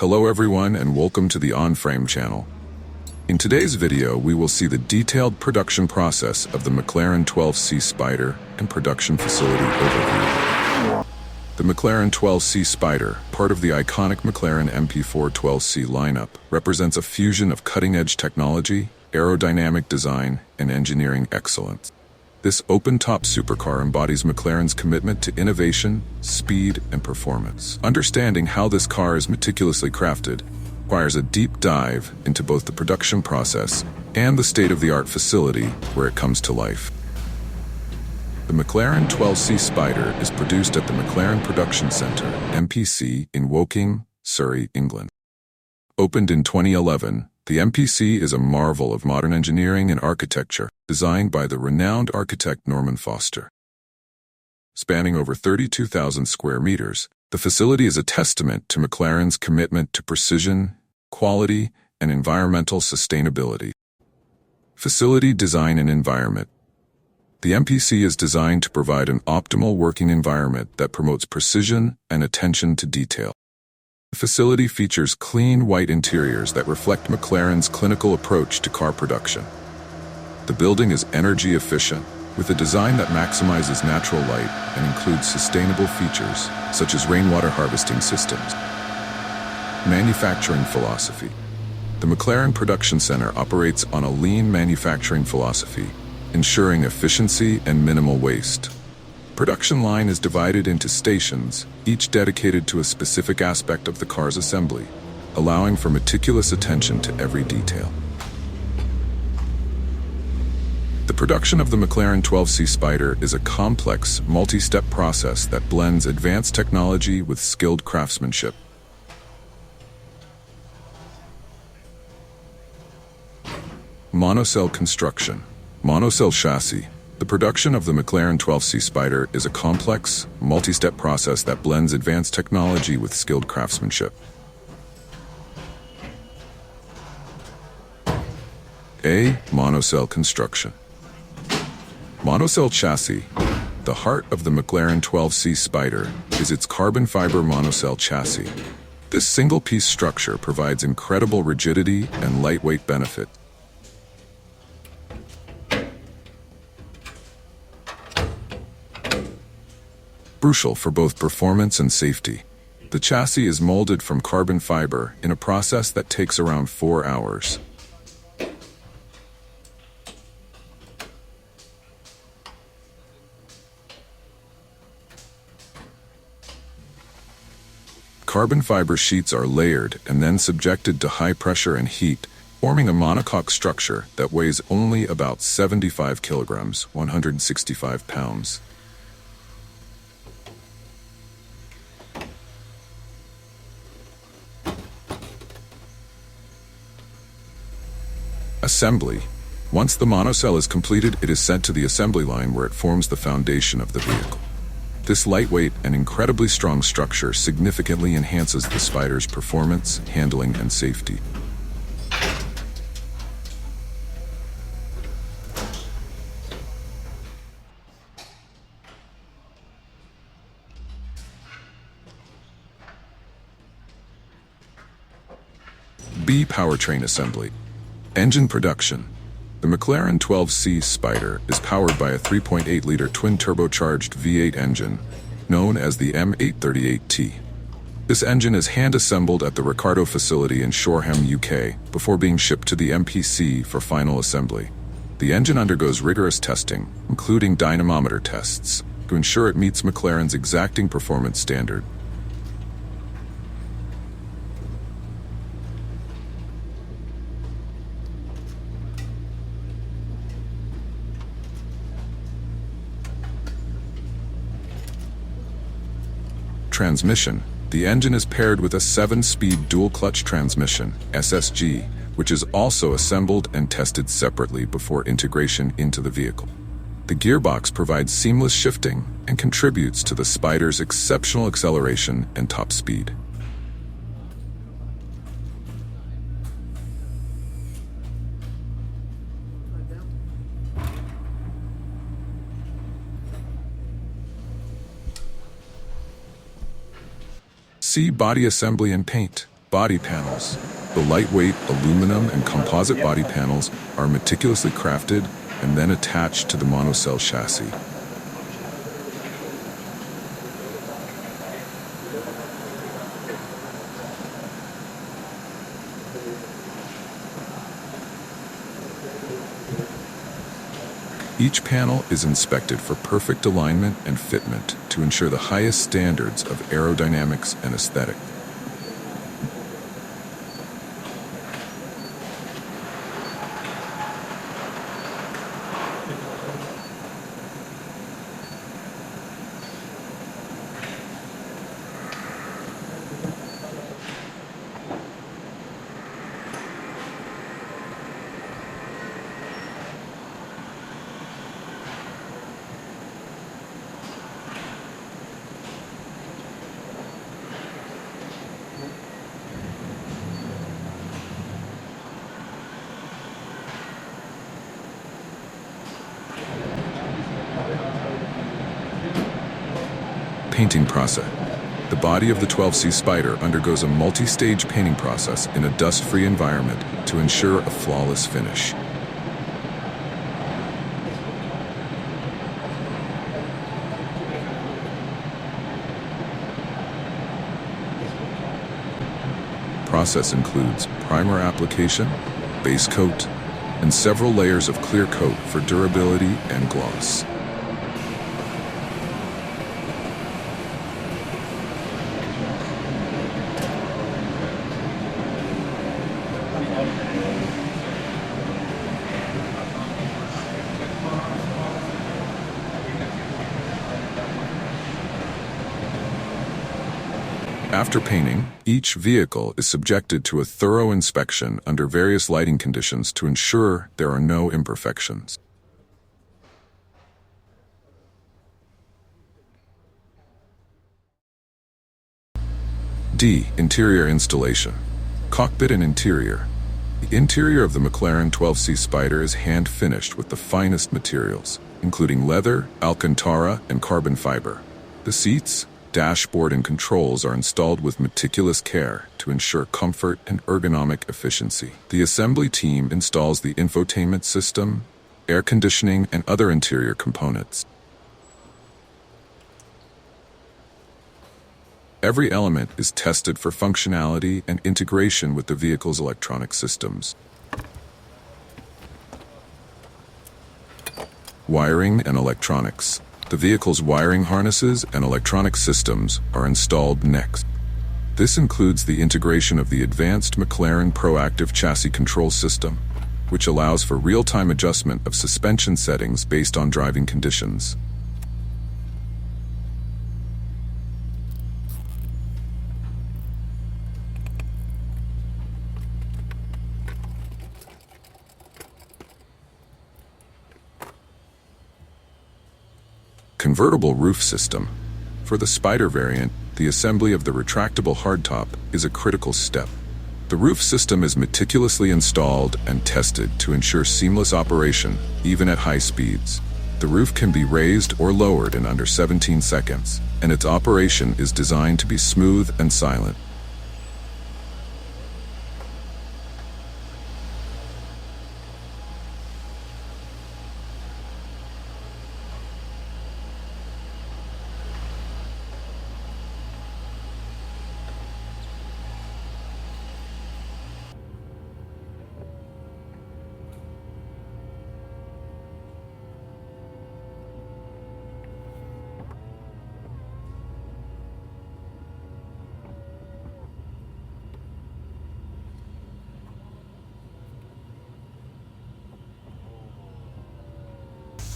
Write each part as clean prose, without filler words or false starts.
Hello everyone and welcome to the On-Frame channel. In today's video, we will see the detailed production process of the McLaren 12C Spyder and production facility overview. The McLaren 12C Spyder, part of the iconic McLaren MP4 12C lineup, represents a fusion of cutting-edge technology, aerodynamic design, and engineering excellence. This open-top supercar embodies McLaren's commitment to innovation, speed, and performance. Understanding how this car is meticulously crafted requires a deep dive into both the production process and the state-of-the-art facility where it comes to life. The McLaren 12C Spyder is produced at the McLaren Production Centre, MPC, in Woking, Surrey, England. Opened in 2011, the MPC is a marvel of modern engineering and architecture, designed by the renowned architect Norman Foster. Spanning over 32,000 square meters, the facility is a testament to McLaren's commitment to precision, quality, and environmental sustainability. Facility design and environment. The MPC is designed to provide an optimal working environment that promotes precision and attention to detail. The facility features clean white interiors that reflect McLaren's clinical approach to car production. The building is energy efficient, with a design that maximizes natural light and includes sustainable features, such as rainwater harvesting systems. Manufacturing philosophy. The McLaren Production Centre operates on a lean manufacturing philosophy, ensuring efficiency and minimal waste. Production line is divided into stations, each dedicated to a specific aspect of the car's assembly, allowing for meticulous attention to every detail. The production of the McLaren 12C Spyder is a complex, multi-step process that blends advanced technology with skilled craftsmanship. Monocell construction. Monocell chassis. The production of the McLaren 12C Spyder is a complex, multi-step process that blends advanced technology with skilled craftsmanship. A. Monocell construction. Monocell chassis. The heart of the McLaren 12C Spyder is its carbon fiber monocell chassis. This single-piece structure provides incredible rigidity and lightweight benefit. Crucial for both performance and safety. The chassis is molded from carbon fiber in a process that takes around 4 hours. Carbon fiber sheets are layered and then subjected to high pressure and heat, forming a monocoque structure that weighs only about 75 kilograms, 165 pounds. Assembly. Once the monocell is completed, it is sent to the assembly line where it forms the foundation of the vehicle. This lightweight and incredibly strong structure significantly enhances the Spyder's performance, handling, and safety. B. Powertrain assembly. Engine production. The McLaren 12C Spyder is powered by a 3.8-liter twin-turbocharged V8 engine, known as the M838T. This engine is hand-assembled at the Ricardo facility in Shoreham, UK, before being shipped to the MPC for final assembly. The engine undergoes rigorous testing, including dynamometer tests, to ensure it meets McLaren's exacting performance standard. Transmission. The engine is paired with a 7-speed dual-clutch transmission, SSG, which is also assembled and tested separately before integration into the vehicle. The gearbox provides seamless shifting and contributes to the Spyder's exceptional acceleration and top speed. C. Body assembly and paint. Body panels. The lightweight aluminum and composite body panels are meticulously crafted and then attached to the monocell chassis. Each panel is inspected for perfect alignment and fitment to ensure the highest standards of aerodynamics and aesthetic. Painting process. The body of the 12C Spider undergoes a multi-stage painting process in a dust-free environment to ensure a flawless finish. Process includes primer application, base coat, and several layers of clear coat for durability and gloss. After painting, each vehicle is subjected to a thorough inspection under various lighting conditions to ensure there are no imperfections. D. Interior installation. Cockpit and interior. The interior of the McLaren 12C Spider is hand-finished with the finest materials, including leather, alcantara, and carbon fiber. The seats, dashboard, and controls are installed with meticulous care to ensure comfort and ergonomic efficiency. The assembly team installs the infotainment system, air conditioning, and other interior components. Every element is tested for functionality and integration with the vehicle's electronic systems. Wiring and electronics. The vehicle's wiring harnesses and electronic systems are installed next. This includes the integration of the advanced McLaren Proactive Chassis Control System, which allows for real-time adjustment of suspension settings based on driving conditions. Convertible roof system. For the Spider variant, the assembly of the retractable hardtop is a critical step. The roof system is meticulously installed and tested to ensure seamless operation, even at high speeds. The roof can be raised or lowered in under 17 seconds, and its operation is designed to be smooth and silent.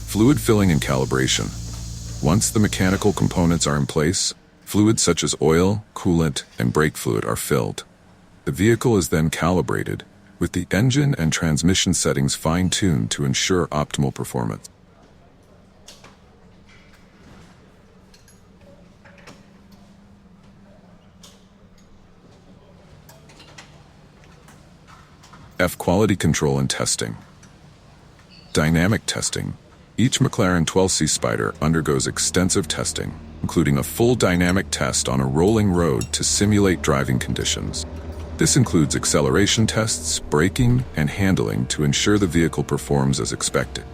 Fluid filling and calibration. Once the mechanical components are in place, fluids such as oil, coolant, and brake fluid are filled. The vehicle is then calibrated, with the engine and transmission settings fine-tuned to ensure optimal performance. F. Quality control and testing. Dynamic testing. Each McLaren 12C Spider undergoes extensive testing, including a full dynamic test on a rolling road to simulate driving conditions. This includes acceleration tests, braking, and handling to ensure the vehicle performs as expected.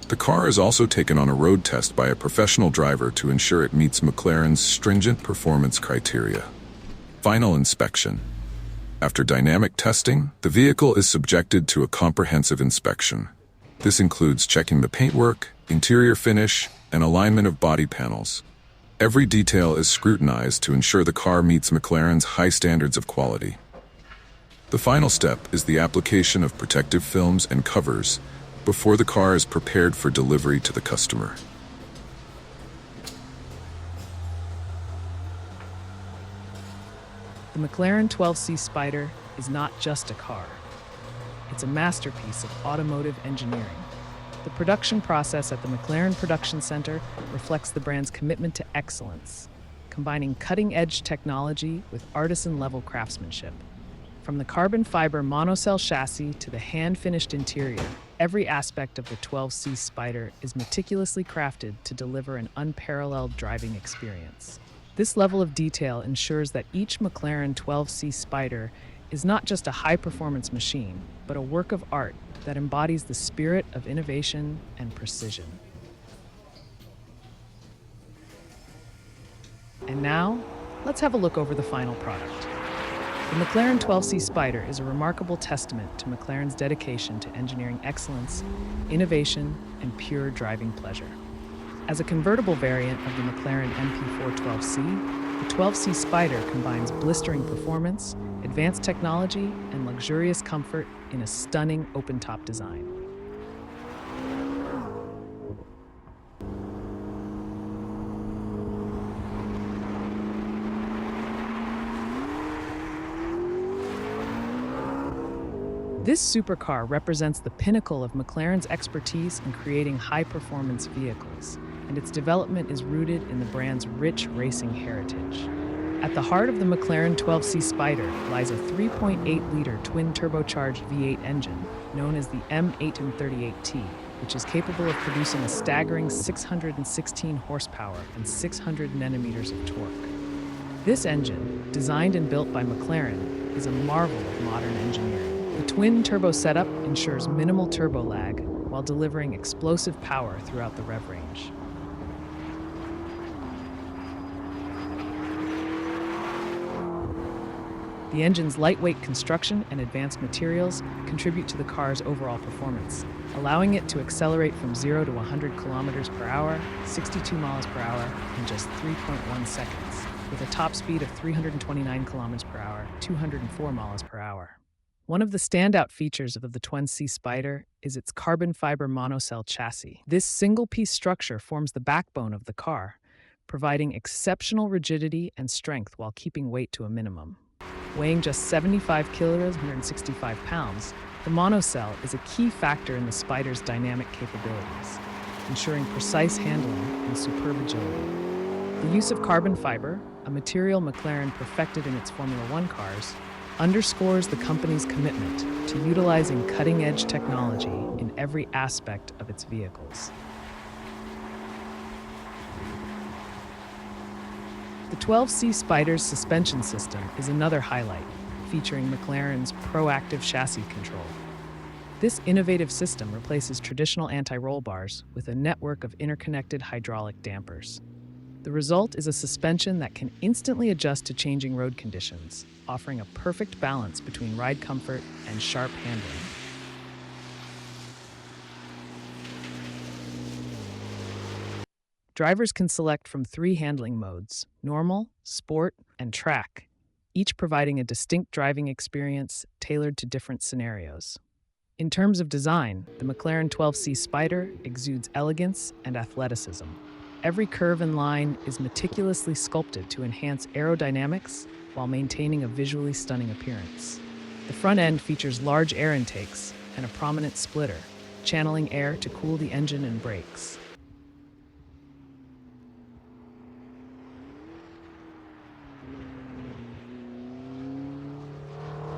The car is also taken on a road test by a professional driver to ensure it meets McLaren's stringent performance criteria. Final inspection. After dynamic testing, the vehicle is subjected to a comprehensive inspection. This includes checking the paintwork, interior finish, and alignment of body panels. Every detail is scrutinized to ensure the car meets McLaren's high standards of quality. The final step is the application of protective films and covers before the car is prepared for delivery to the customer. The McLaren 12C Spyder is not just a car. It's a masterpiece of automotive engineering. The production process at the McLaren Production Centre reflects the brand's commitment to excellence, combining cutting-edge technology with artisan-level craftsmanship. From the carbon fiber monocell chassis to the hand-finished interior, every aspect of the 12C Spyder is meticulously crafted to deliver an unparalleled driving experience. This level of detail ensures that each McLaren 12C Spyder is not just a high-performance machine, but a work of art that embodies the spirit of innovation and precision. And now, let's have a look over the final product. The McLaren 12C Spyder is a remarkable testament to McLaren's dedication to engineering excellence, innovation, and pure driving pleasure. As a convertible variant of the McLaren MP4 12C, the 12C Spyder combines blistering performance, advanced technology, and luxurious comfort in a stunning open-top design. This supercar represents the pinnacle of McLaren's expertise in creating high-performance vehicles, and its development is rooted in the brand's rich racing heritage. At the heart of the McLaren 12C Spyder lies a 3.8-liter twin-turbocharged V8 engine, known as the M838T, which is capable of producing a staggering 616 horsepower and 600 newton-meters of torque. This engine, designed and built by McLaren, is a marvel of modern engineering. The twin-turbo setup ensures minimal turbo lag while delivering explosive power throughout the rev range. The engine's lightweight construction and advanced materials contribute to the car's overall performance, allowing it to accelerate from 0 to 100 kilometers per hour, 62 miles per hour, in just 3.1 seconds, with a top speed of 329 kilometers per hour, 204 miles per hour. One of the standout features of the 12C Spyder is its carbon fiber monocell chassis. This single-piece structure forms the backbone of the car, providing exceptional rigidity and strength while keeping weight to a minimum. Weighing just 75 kilograms, 165 pounds, the monocell is a key factor in the Spyder's dynamic capabilities, ensuring precise handling and superb agility. The use of carbon fiber, a material McLaren perfected in its Formula One cars, underscores the company's commitment to utilizing cutting-edge technology in every aspect of its vehicles. The 12C Spyder's suspension system is another highlight, featuring McLaren's proactive chassis control. This innovative system replaces traditional anti-roll bars with a network of interconnected hydraulic dampers. The result is a suspension that can instantly adjust to changing road conditions, offering a perfect balance between ride comfort and sharp handling. Drivers can select from 3 handling modes: normal, sport, and track, each providing a distinct driving experience tailored to different scenarios. In terms of design, the McLaren 12C Spyder exudes elegance and athleticism. Every curve and line is meticulously sculpted to enhance aerodynamics while maintaining a visually stunning appearance. The front end features large air intakes and a prominent splitter, channeling air to cool the engine and brakes.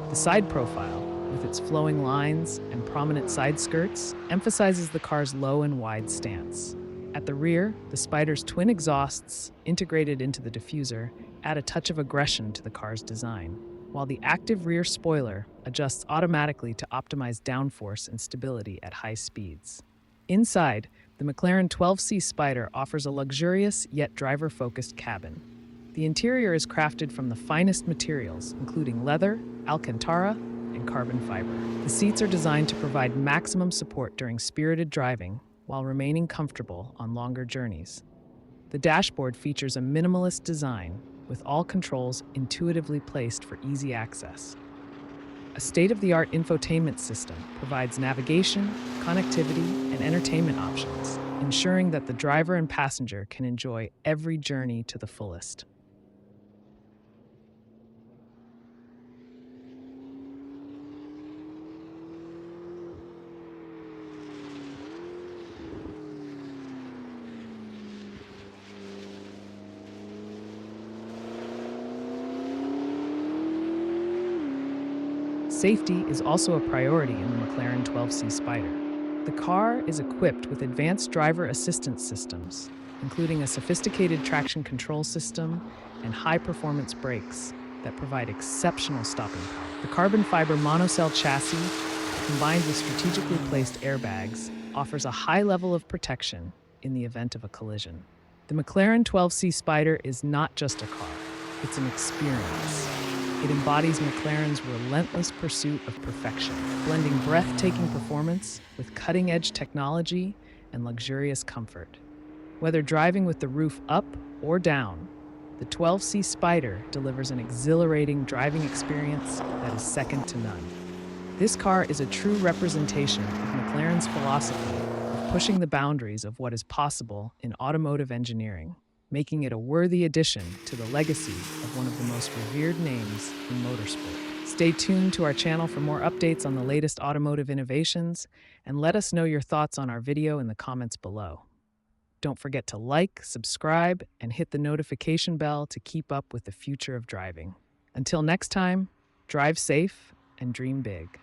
The side profile, with its flowing lines and prominent side skirts, emphasizes the car's low and wide stance. At the rear, the Spider's twin exhausts, integrated into the diffuser, add a touch of aggression to the car's design, while the active rear spoiler adjusts automatically to optimize downforce and stability at high speeds. Inside, the McLaren 12C Spider offers a luxurious yet driver-focused cabin. The interior is crafted from the finest materials, including leather, alcantara, and carbon fiber. The seats are designed to provide maximum support during spirited driving while remaining comfortable on longer journeys. The dashboard features a minimalist design with all controls intuitively placed for easy access. A state-of-the-art infotainment system provides navigation, connectivity, and entertainment options, ensuring that the driver and passenger can enjoy every journey to the fullest. Safety is also a priority in the McLaren 12C Spider. The car is equipped with advanced driver assistance systems, including a sophisticated traction control system and high-performance brakes that provide exceptional stopping power. The carbon fiber monocell chassis, combined with strategically placed airbags, offers a high level of protection in the event of a collision. The McLaren 12C Spider is not just a car, it's an experience. It embodies McLaren's relentless pursuit of perfection, blending breathtaking performance with cutting-edge technology and luxurious comfort. Whether driving with the roof up or down, the 12C Spider delivers an exhilarating driving experience that is second to none. This car is a true representation of McLaren's philosophy of pushing the boundaries of what is possible in automotive engineering, making it a worthy addition to the legacy of one of the most revered names in motorsport. Stay tuned to our channel for more updates on the latest automotive innovations, and let us know your thoughts on our video in the comments below. Don't forget to like, subscribe, and hit the notification bell to keep up with the future of driving. Until next time, drive safe and dream big.